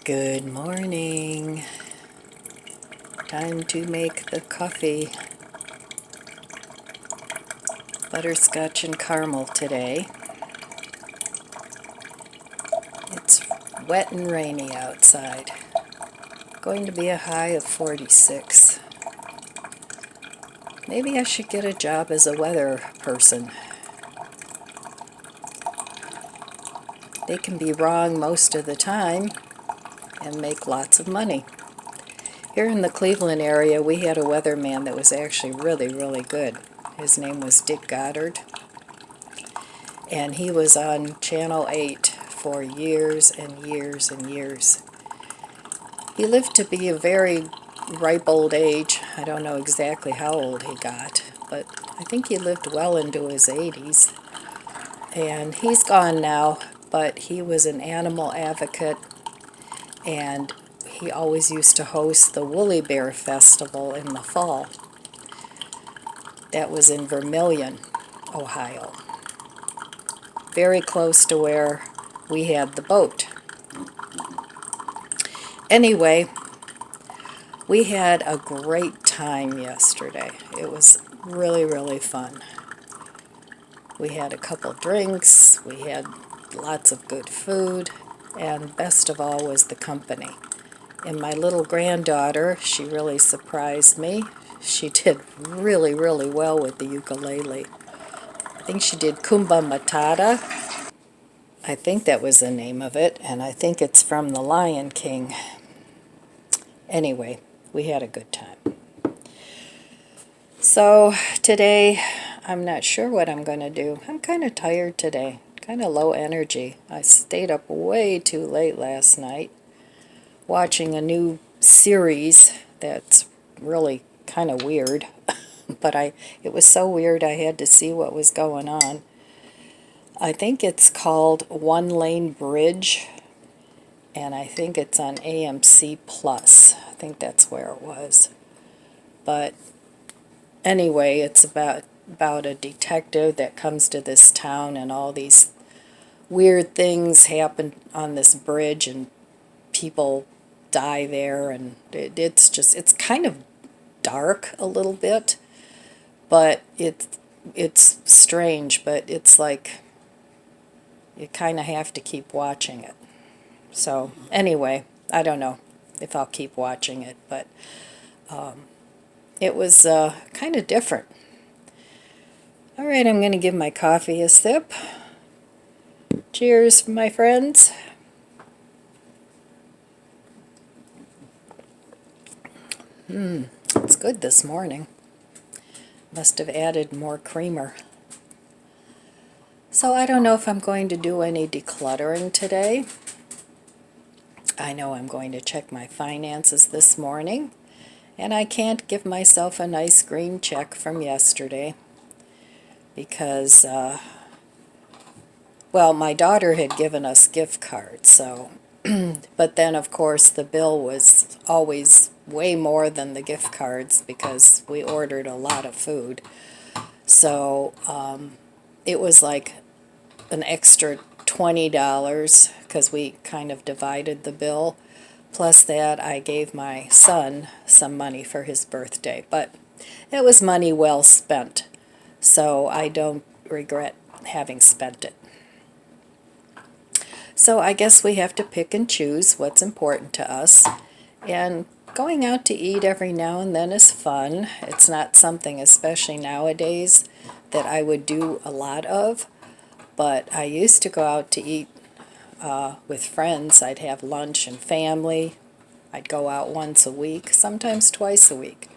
Good morning. Time to make the coffee. Butterscotch and caramel today. It's wet and rainy outside. Going to be a high of 46. Maybe I should get a job as a weather person. They can be wrong most of the time and make lots of money. Here in the Cleveland area, we had a weatherman that was actually really good. His name was Dick Goddard, and he was on Channel 8 for years and years and years. He lived to be a very ripe old age. I don't know exactly how old he got, but I think he lived well into his 80s. And he's gone now, but he was an animal advocate, and he always used to host the Woolly Bear Festival in the fall. That was in Vermillion, Ohio. Very close to where we had the boat. Anyway, we had a great time yesterday. It was really fun. We had a couple drinks, we had lots of good food, and best of all was the company. And my little granddaughter, she really surprised me. She did really well with the ukulele. I think she did Kumba Matata. I think that was the name of it, and I think it's from The Lion King. Anyway, we had a good time. So today, I'm not sure what I'm going to do. I'm kind of tired today, kind of low energy. I stayed up way too late last night watching a new series that's really kind of weird. But it was so weird I had to see what was going on. I think it's called One Lane Bridge, and I think it's on AMC Plus. I think that's where it was. But anyway, it's about a detective that comes to this town, and all these weird things happen on this bridge, and people die there, and it's kind of dark a little bit, but it's strange, but it's like you kind of have to keep watching it. So anyway, I don't know if I'll keep watching it, but it was kind of different. All right, I'm going to give my coffee a sip. Cheers, my friends. It's good this morning. Must have added more creamer. So I don't know if I'm going to do any decluttering today. I know I'm going to check my finances this morning, and I can't give myself a nice green check from yesterday because, well, my daughter had given us gift cards, so, but then of course the bill was always way more than the gift cards because we ordered a lot of food. So it was like an extra $20 because we kind of divided the bill. Plus that, I gave my son some money for his birthday, but it was money well spent, so I don't regret having spent it. So I guess we have to pick and choose what's important to us, and going out to eat every now and then is fun. It's not something, especially nowadays, that I would do a lot of, but I used to go out to eat with friends. I'd have lunch and family. I'd go out once a week, sometimes twice a week.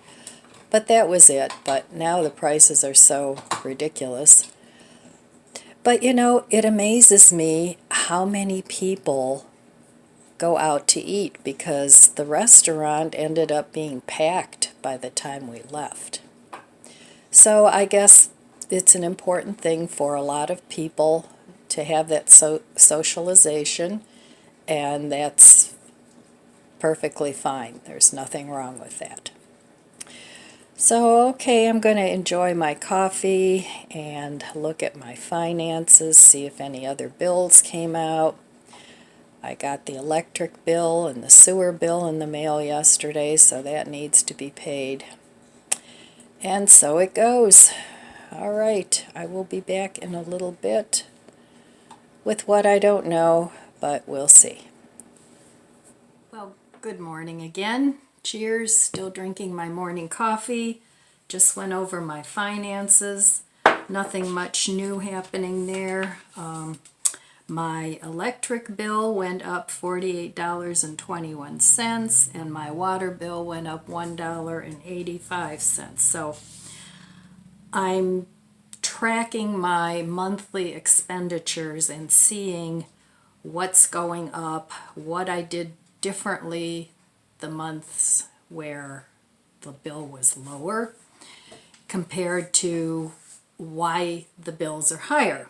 But that was it. But now the prices are so ridiculous. But you know, it amazes me how many people go out to eat because the restaurant ended up being packed by the time we left. So I guess it's an important thing for a lot of people to have that socialization, and that's perfectly fine. There's nothing wrong with that. So, okay, I'm going to enjoy my coffee and look at my finances, see if any other bills came out. I got the electric bill and the sewer bill in the mail yesterday, so that needs to be paid. And so it goes. All right, I will be back in a little bit with what I don't know, but we'll see. Well, good morning again. Cheers, still drinking my morning coffee. Just went over my finances. Nothing much new happening there. My electric bill went up $48.21 and my water bill went up $1.85. So I'm tracking my monthly expenditures and seeing what's going up, what I did differently the months where the bill was lower compared to why the bills are higher.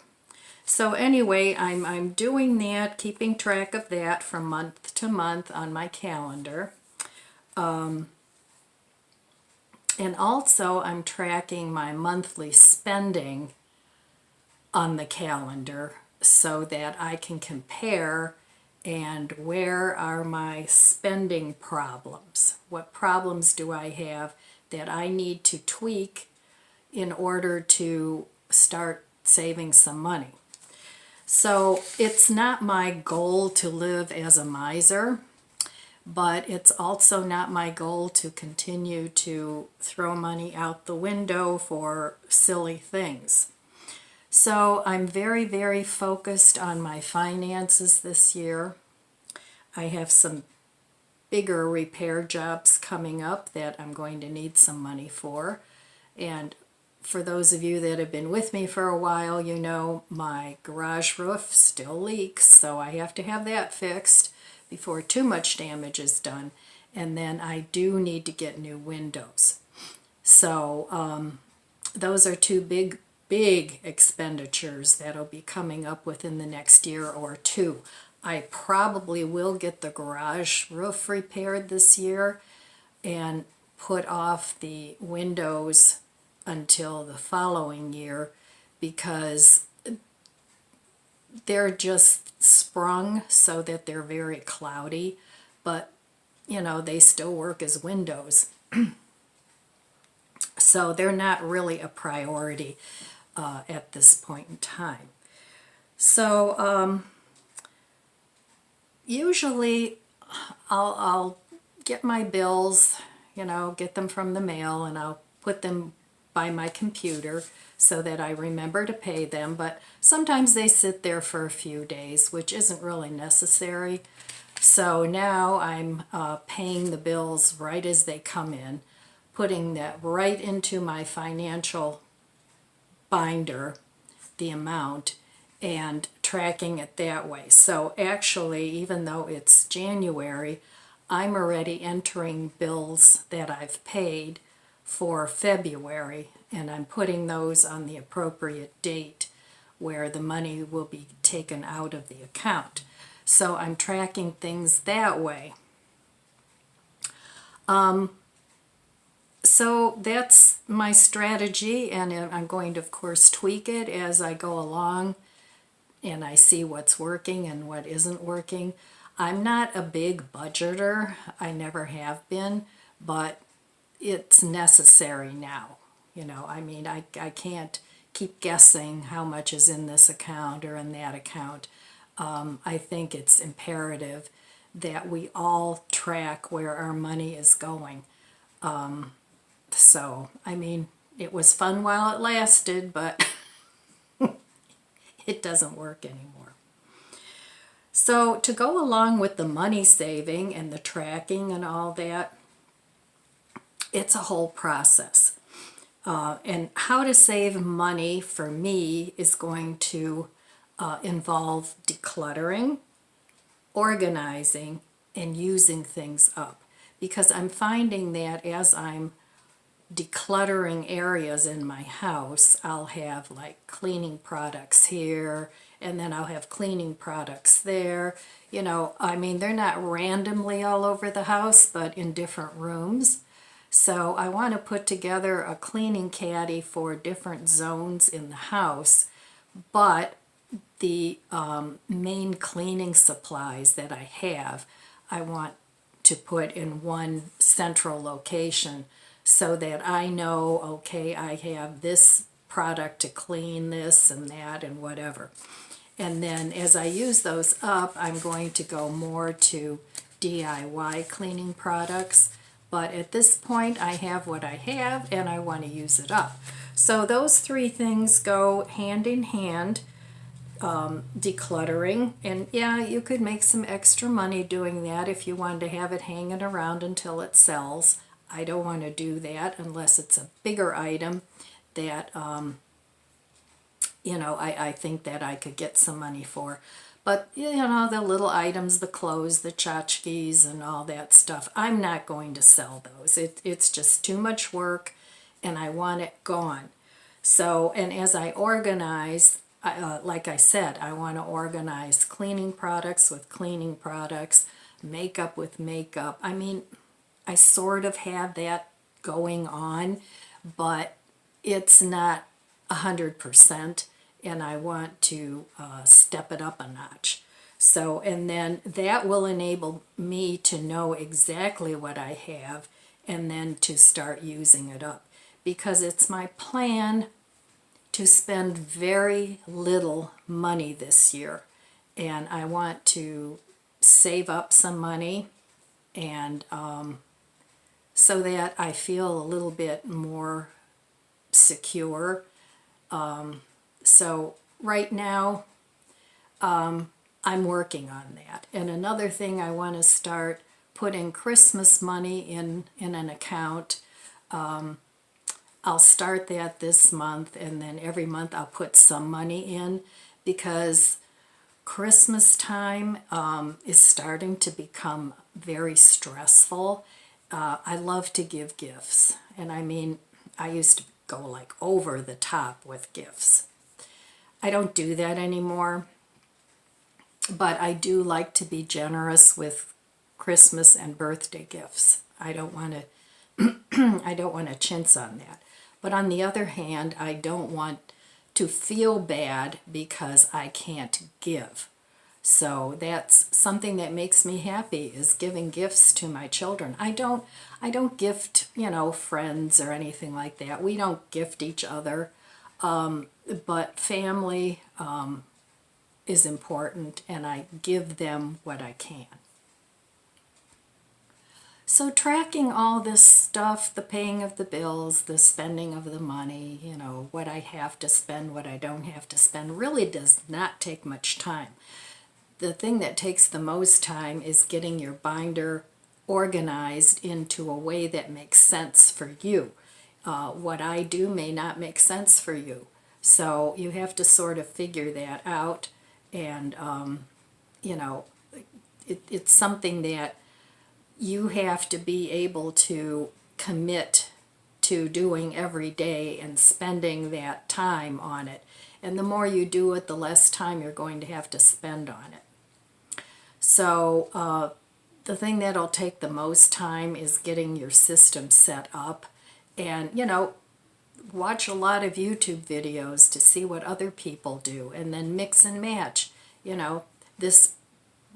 So anyway, I'm doing that, keeping track of that from month to month on my calendar. And also I'm tracking my monthly spending on the calendar so that I can compare and where are my spending problems. What problems do I have that I need to tweak in order to start saving some money? So it's not my goal to live as a miser, but it's also not my goal to continue to throw money out the window for silly things. So I'm very, very focused on my finances this year. I have some bigger repair jobs coming up that I'm going to need some money for. And for those of you that have been with me for a while, you know my garage roof still leaks, so I have to have that fixed before too much damage is done. And then I do need to get new windows. So those are two big expenditures that'll be coming up within the next year or two. I probably will get the garage roof repaired this year and put off the windows until the following year because they're just sprung so that they're very cloudy, but you know, they still work as windows. So they're not really a priority at this point in time. So usually I'll get my bills, you know, get them from the mail, and I'll put them by my computer so that I remember to pay them, but sometimes they sit there for a few days, which isn't really necessary. So now I'm paying the bills right as they come in, putting that right into my financial binder, the amount, and tracking it that way. So actually, even though it's January, I'm already entering bills that I've paid for February, and I'm putting those on the appropriate date where the money will be taken out of the account. So I'm tracking things that way. So that's my strategy, and I'm going to, of course, tweak it as I go along and I see what's working and what isn't working. I'm not a big budgeter. I never have been, but it's necessary now. You know, I mean, I can't keep guessing how much is in this account or in that account. I think it's imperative that we all track where our money is going. So, I mean, it was fun while it lasted, but it doesn't work anymore. So to go along with the money saving and the tracking and all that, it's a whole process. And how to save money for me is going to involve decluttering, organizing, and using things up. Because I'm finding that as I'm decluttering areas in my house, I'll have like cleaning products here, and then I'll have cleaning products there. You know, I mean, they're not randomly all over the house, but in different rooms. So I want to put together a cleaning caddy for different zones in the house, but the main cleaning supplies that I have, I want to put in one central location so that I know, okay, I have this product to clean this and that and whatever. And then as I use those up, I'm going to go more to DIY cleaning products. But at this point, I have what I have and I want to use it up. So those three things go hand in hand. Decluttering, and yeah, you could make some extra money doing that if you wanted to have it hanging around until it sells. I don't want to do that unless it's a bigger item that I think that I could get some money for. But the little items, the clothes, the tchotchkes and all that stuff, I'm not going to sell those. It's just too much work and I want it gone. So, and as I organize, like I said, I want to organize cleaning products with cleaning products, makeup with makeup. I mean, I sort of have that going on, but it's not 100%, and I want to step it up a notch. So, and then that will enable me to know exactly what I have and then to start using it up. Because it's my plan to spend very little money this year. And I want to save up some money and so that I feel a little bit more secure. So right now, I'm working on that. And another thing, I want to start putting Christmas money in an account. I'll start that this month, and then every month I'll put some money in, because Christmas time is starting to become very stressful. I love to give gifts, and I mean, I used to go like over the top with gifts. I don't do that anymore, but I do like to be generous with Christmas and birthday gifts. I don't want to chintz on that. But on the other hand, I don't want to feel bad because I can't give. So that's something that makes me happy, is giving gifts to my children. I don't gift, friends or anything like that. We don't gift each other. But family is important, and I give them what I can. So tracking all this stuff, the paying of the bills, the spending of the money, what I have to spend, what I don't have to spend, really does not take much time. The thing that takes the most time is getting your binder organized into a way that makes sense for you. What I do may not make sense for you. So you have to sort of figure that out, and, it's something that you have to be able to commit to doing every day and spending that time on it. And the more you do it, the less time you're going to have to spend on it. So the thing that'll take the most time is getting your system set up. And, watch a lot of YouTube videos to see what other people do, and then mix and match.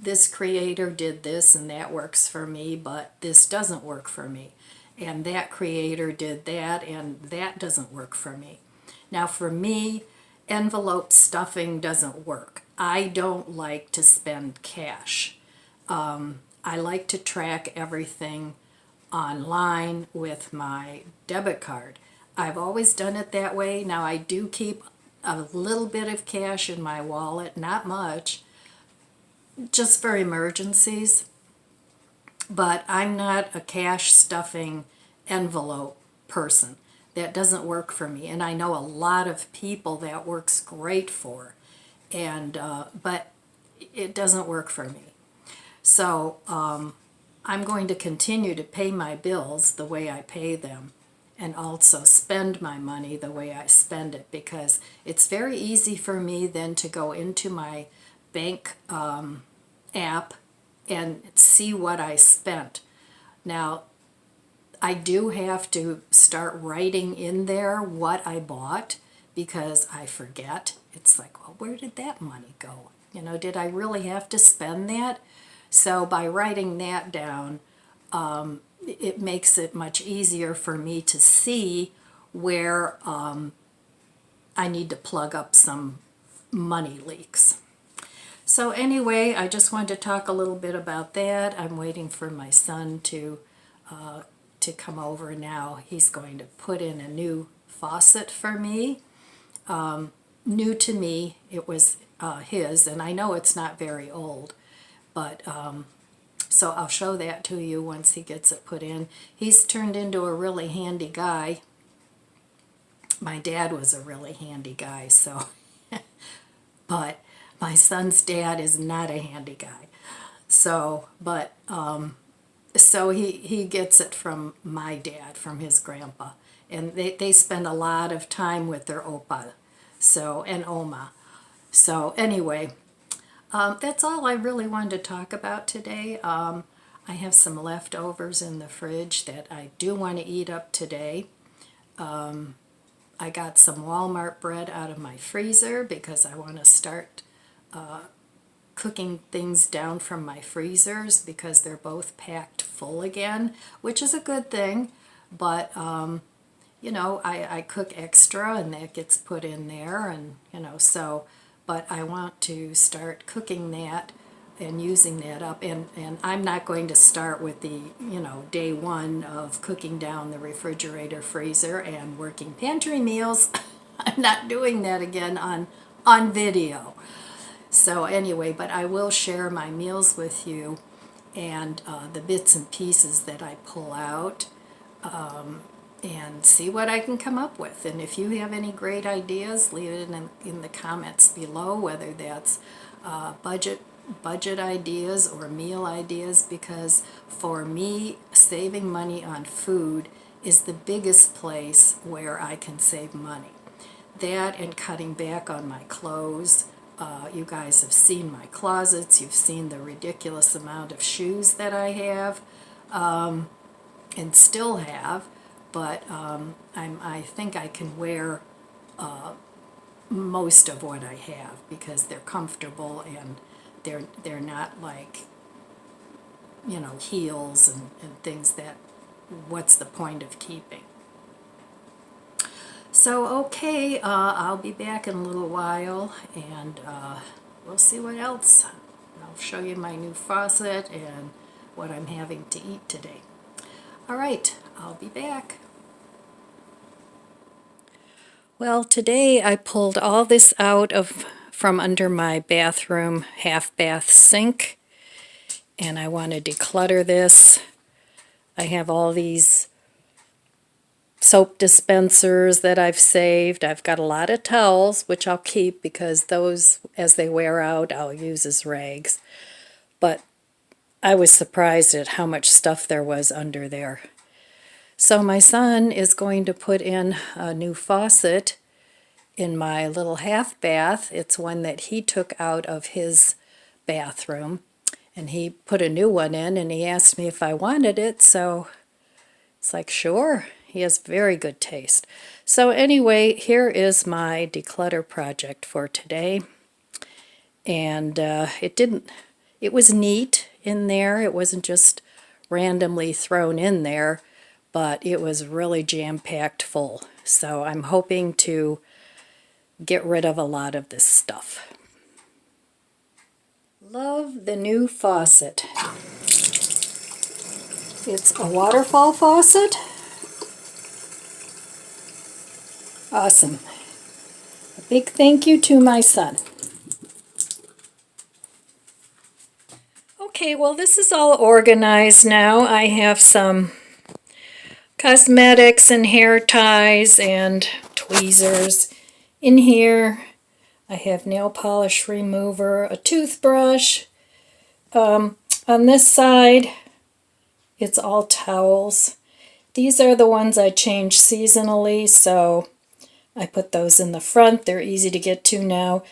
This creator did this and that works for me, but this doesn't work for me. And that creator did that and that doesn't work for me. Now for me, envelope stuffing doesn't work. I don't like to spend cash. I like to track everything online with my debit card. I've always done it that way. Now I do keep a little bit of cash in my wallet, not much, just for emergencies, but I'm not a cash stuffing envelope person. That doesn't work for me, and I know a lot of people that works great for, and but it doesn't work for me. So I'm going to continue to pay my bills the way I pay them, and also spend my money the way I spend it, because it's very easy for me then to go into my bank app and see what I spent. Now, I do have to start writing in there what I bought, because I forget. It's like, well, where did that money go? You know, did I really have to spend that? So by writing that down, it makes it much easier for me to see where I need to plug up some money leaks. So anyway, I just wanted to talk a little bit about that. I'm waiting for my son to come over now. He's going to put in a new faucet for me. New to me, it was his, and I know it's not very old, but so I'll show that to you once he gets it put in. He's turned into a really handy guy. My dad was a really handy guy, so, but my son's dad is not a handy guy. So, but, so he gets it from my dad, from his grandpa. And they spend a lot of time with their opa, so, and oma. So anyway, that's all I really wanted to talk about today. I have some leftovers in the fridge that I do want to eat up today. I got some Walmart bread out of my freezer because I want to start cooking things down from my freezers because they're both packed full again, which is a good thing. But, you know, I cook extra and that gets put in there, and, you know, so, but I want to start cooking that and using that up, and I'm not going to start with the, you know, day one of cooking down the refrigerator, freezer, and working pantry meals. I'm not doing that again on video. So anyway, but I will share my meals with you and the bits and pieces that I pull out, and see what I can come up with. And if you have any great ideas, leave it in the comments below, whether that's budget ideas or meal ideas, because for me, saving money on food is the biggest place where I can save money. That and cutting back on my clothes. You guys have seen my closets. You've seen the ridiculous amount of shoes that I have, and still have, but I think I can wear most of what I have because they're comfortable and they're not like, you know, heels and things that what's the point of keeping. So okay, I'll be back in a little while, and we'll see what else. I'll show you my new faucet and what I'm having to eat today. All right, I'll be back. Well, today I pulled all this out from under my bathroom half bath sink, and I want to declutter this. I have all these soap dispensers that I've saved. I've got a lot of towels, which I'll keep because those, as they wear out, I'll use as rags. But I was surprised at how much stuff there was under there. So my son is going to put in a new faucet in my little half bath. It's one that he took out of his bathroom, and he put a new one in, and he asked me if I wanted it, so it's like, sure. He has very good taste. So anyway, here is my declutter project for today. And it was neat in there. It wasn't just randomly thrown in there, but it was really jam-packed full. So I'm hoping to get rid of a lot of this stuff. Love the new faucet. It's a waterfall faucet. Awesome. A big thank you to my son. Okay, well, this is all organized now. I have some cosmetics and hair ties and tweezers in here. I have nail polish remover, a toothbrush. On this side, it's all towels. These are the ones I change seasonally, so I put those in the front. They're easy to get to now.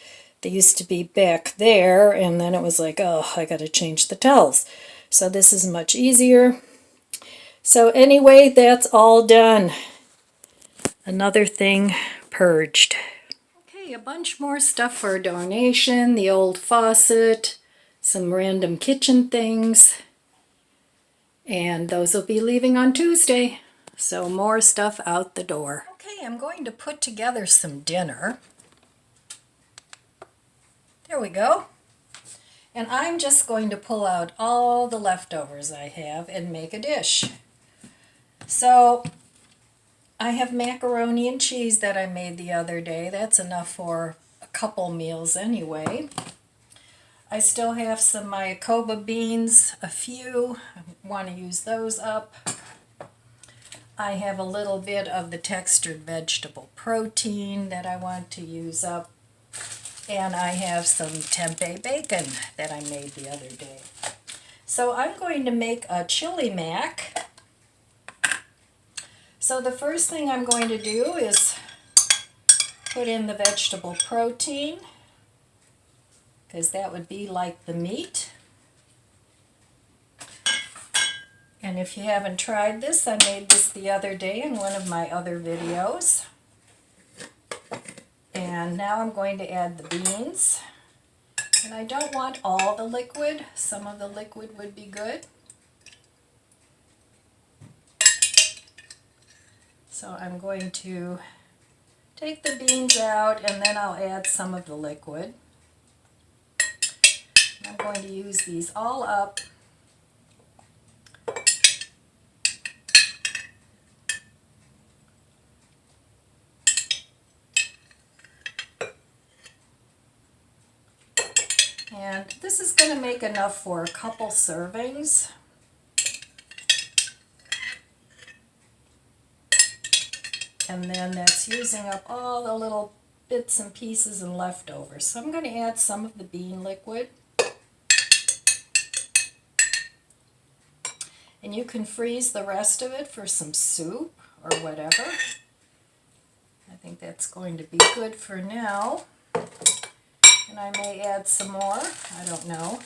They used to be back there, and then it was like, oh, I got to change the towels. So this is much easier. So anyway, that's all done. Another thing purged. Okay, a bunch more stuff for a donation, the old faucet, some random kitchen things, and those will be leaving on Tuesday, so more stuff out the door. Okay, I'm going to put together some dinner. There we go. And I'm just going to pull out all the leftovers I have and make a dish. So I have macaroni and cheese that I made the other day. That's enough for a couple meals anyway. I still have some Mayakoba beans, a few. I want to use those up. I have a little bit of the textured vegetable protein that I want to use up. And I have some tempeh bacon that I made the other day. So I'm going to make a chili mac. So the first thing I'm going to do is put in the vegetable protein, because that would be like the meat. And if you haven't tried this, I made this the other day in one of my other videos. And now I'm going to add the beans. And I don't want all the liquid. Some of the liquid would be good. So I'm going to take the beans out and then I'll add some of the liquid. I'm going to use these all up. And this is going to make enough for a couple servings. And then that's using up all the little bits and pieces and leftovers. So I'm going to add some of the bean liquid. And you can freeze the rest of it for some soup or whatever. I think that's going to be good for now. And I may add some more, I don't know.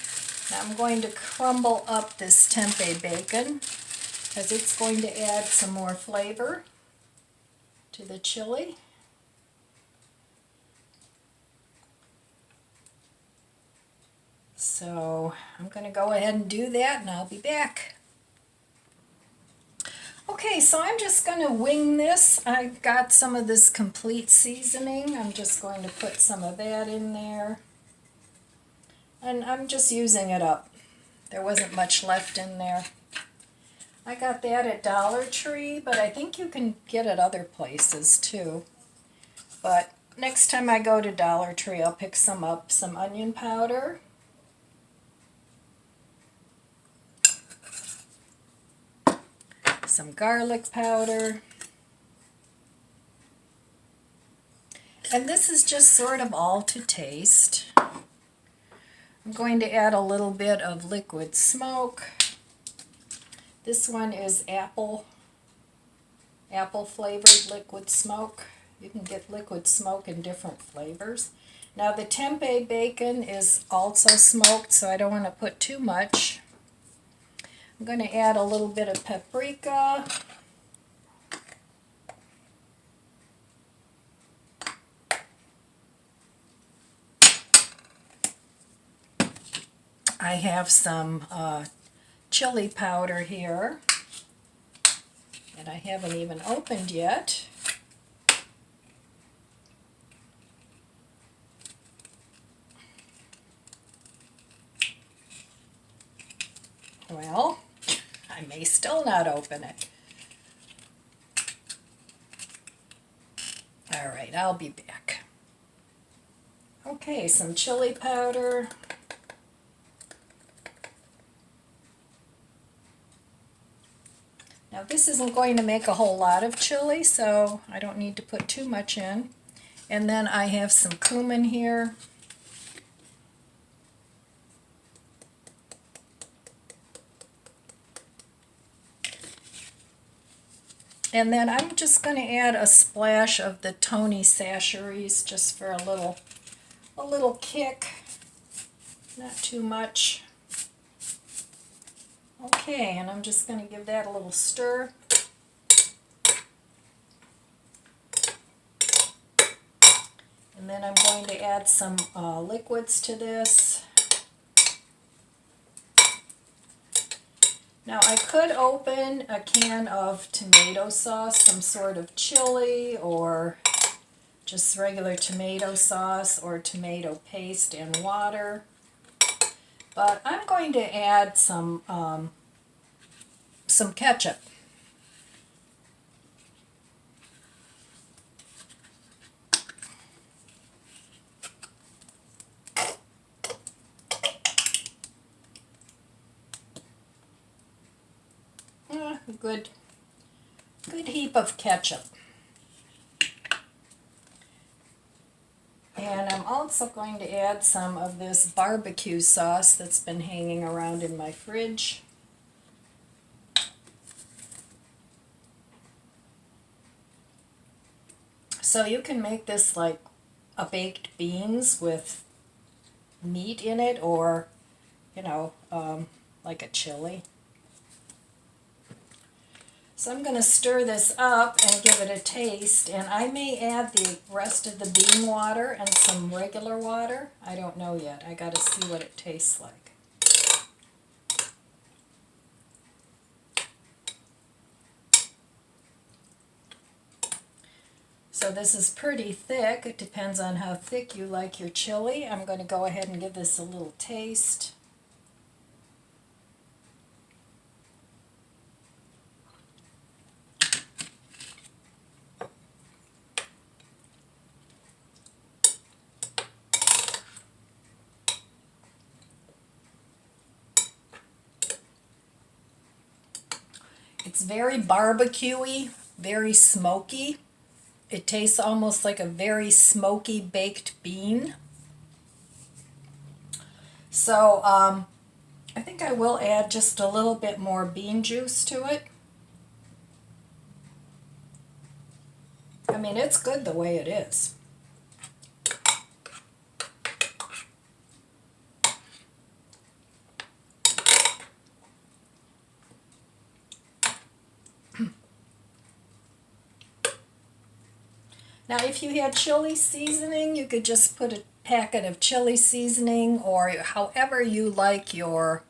Now I'm going to crumble up this tempeh bacon because it's going to add some more flavor to the chili. So I'm going to go ahead and do that and I'll be back. Okay, so I'm just going to wing this. I got some of this complete seasoning. I'm just going to put some of that in there. And I'm just using it up. There wasn't much left in there. I got that at Dollar Tree, but I think you can get it other places too. But next time I go to Dollar Tree, I'll pick some up. Some onion powder. Some garlic powder. And this is just sort of all to taste. I'm going to add a little bit of liquid smoke. This one is apple flavored liquid smoke. You can get liquid smoke in different flavors. Now the tempeh bacon is also smoked, so I don't want to put too much. I'm going to add a little bit of paprika. I have some chili powder here that I haven't even opened yet. Well, I may still not open it. All right, I'll be back. Okay, some chili powder. Now this isn't going to make a whole lot of chili, so I don't need to put too much in. And then I have some cumin here. And then I'm just going to add a splash of the Tony Chachere's just for a little kick. Not too much. Okay, and I'm just going to give that a little stir. And then I'm going to add some liquids to this. Now I could open a can of tomato sauce, some sort of chili or just regular tomato sauce or tomato paste and water. But I'm going to add some ketchup. A good heap of ketchup. And I'm also going to add some of this barbecue sauce that's been hanging around in my fridge. So you can make this like a baked beans with meat in it, or, you know, like a chili. So I'm going to stir this up and give it a taste, and I may add the rest of the bean water and some regular water. I don't know yet. I got to see what it tastes like. So this is pretty thick. It depends on how thick you like your chili. I'm going to go ahead and give this a little taste. It's very barbecue-y, very smoky. It tastes almost like a very smoky baked bean. So I think I will add just a little bit more bean juice to it. I mean, it's good the way it is. Now, if you had chili seasoning, you could just put a packet of chili seasoning, or however you like your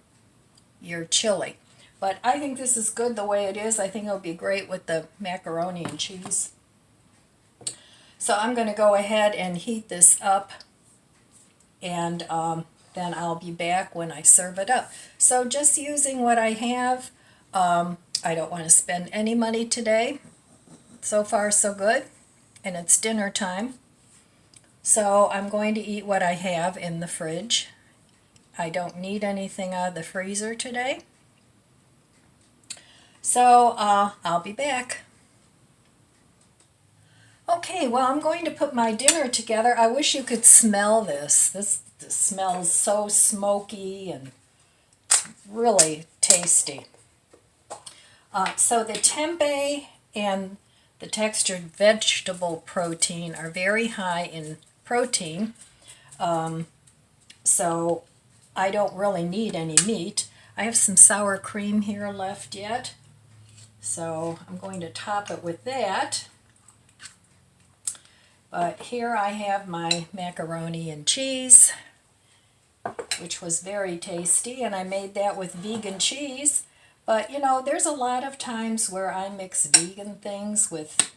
chili. But I think this is good the way it is. I think it'll be great with the macaroni and cheese. So I'm going to go ahead and heat this up, and then I'll be back when I serve it up. So just using what I have, I don't want to spend any money today. So far, so good. And it's dinner time. So I'm going to eat what I have in the fridge. I don't need anything out of the freezer today. So I'll be back. Okay, well, I'm going to put my dinner together. I wish you could smell this. This smells so smoky and really tasty. So the tempeh and the textured vegetable protein are very high in protein, so I don't really need any meat. I have some sour cream here left yet, so I'm going to top it with that. But here I have my macaroni and cheese, which was very tasty, and I made that with vegan cheese. But, you know, there's a lot of times where I mix vegan things with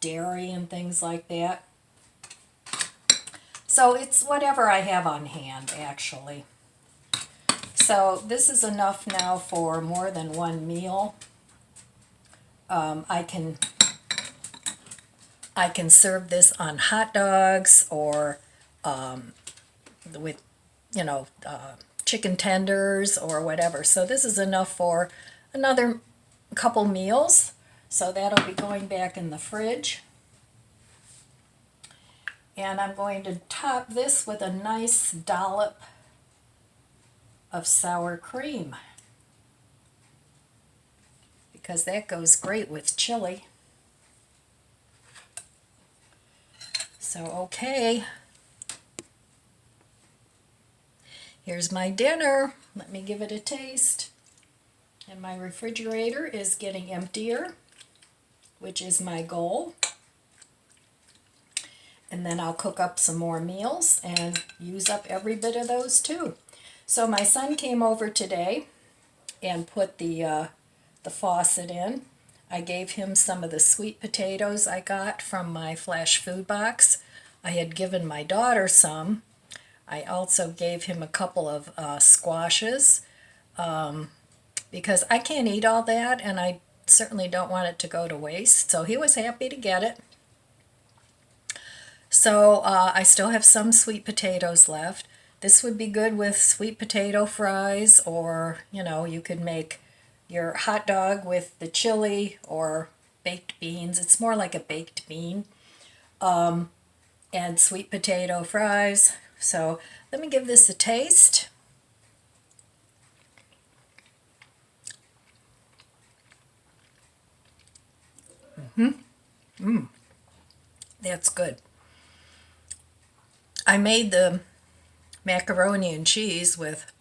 dairy and things like that. So it's whatever I have on hand, actually. So this is enough now for more than one meal. I can serve this on hot dogs, or with, you know, chicken tenders or whatever. So this is enough for another couple meals. So that'll be going back in the fridge. And I'm going to top this with a nice dollop of sour cream, because that goes great with chili. So, okay. Here's my dinner. Let me give it a taste. And my refrigerator is getting emptier, which is my goal. And then I'll cook up some more meals and use up every bit of those too. So my son came over today and put the faucet in. I gave him some of the sweet potatoes I got from my flash food box. I had given my daughter some. I also gave him a couple of squashes because I can't eat all that, and I certainly don't want it to go to waste. So he was happy to get it. So I still have some sweet potatoes left. This would be good with sweet potato fries, or you could make your hot dog with the chili or baked beans. It's more like a baked bean, and sweet potato fries. So let me give this a taste. That's good. I made the macaroni and cheese with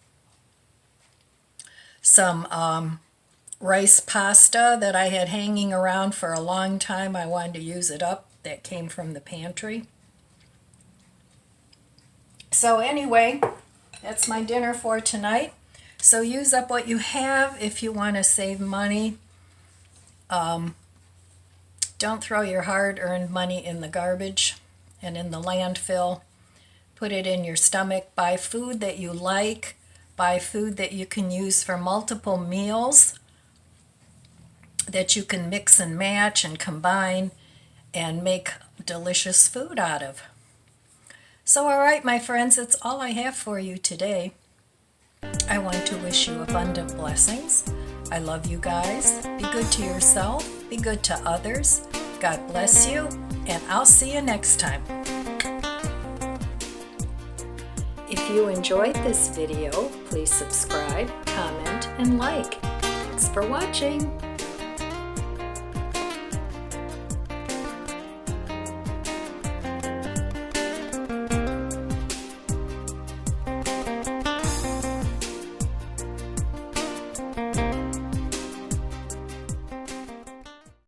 some rice pasta that I had hanging around for a long time. I wanted to use it up. That came from the pantry. So anyway, that's my dinner for tonight. So use up what you have if you want to save money. Don't throw your hard-earned money in the garbage and in the landfill. Put it in your stomach. Buy food that you like. Buy food that you can use for multiple meals, that you can mix and match and combine and make delicious food out of. So all right, my friends, that's all I have for you today. I want to wish you abundant blessings. I love you guys. Be good to yourself. Be good to others. God bless you, and I'll see you next time. If you enjoyed this video, please subscribe, comment, and like. Thanks for watching.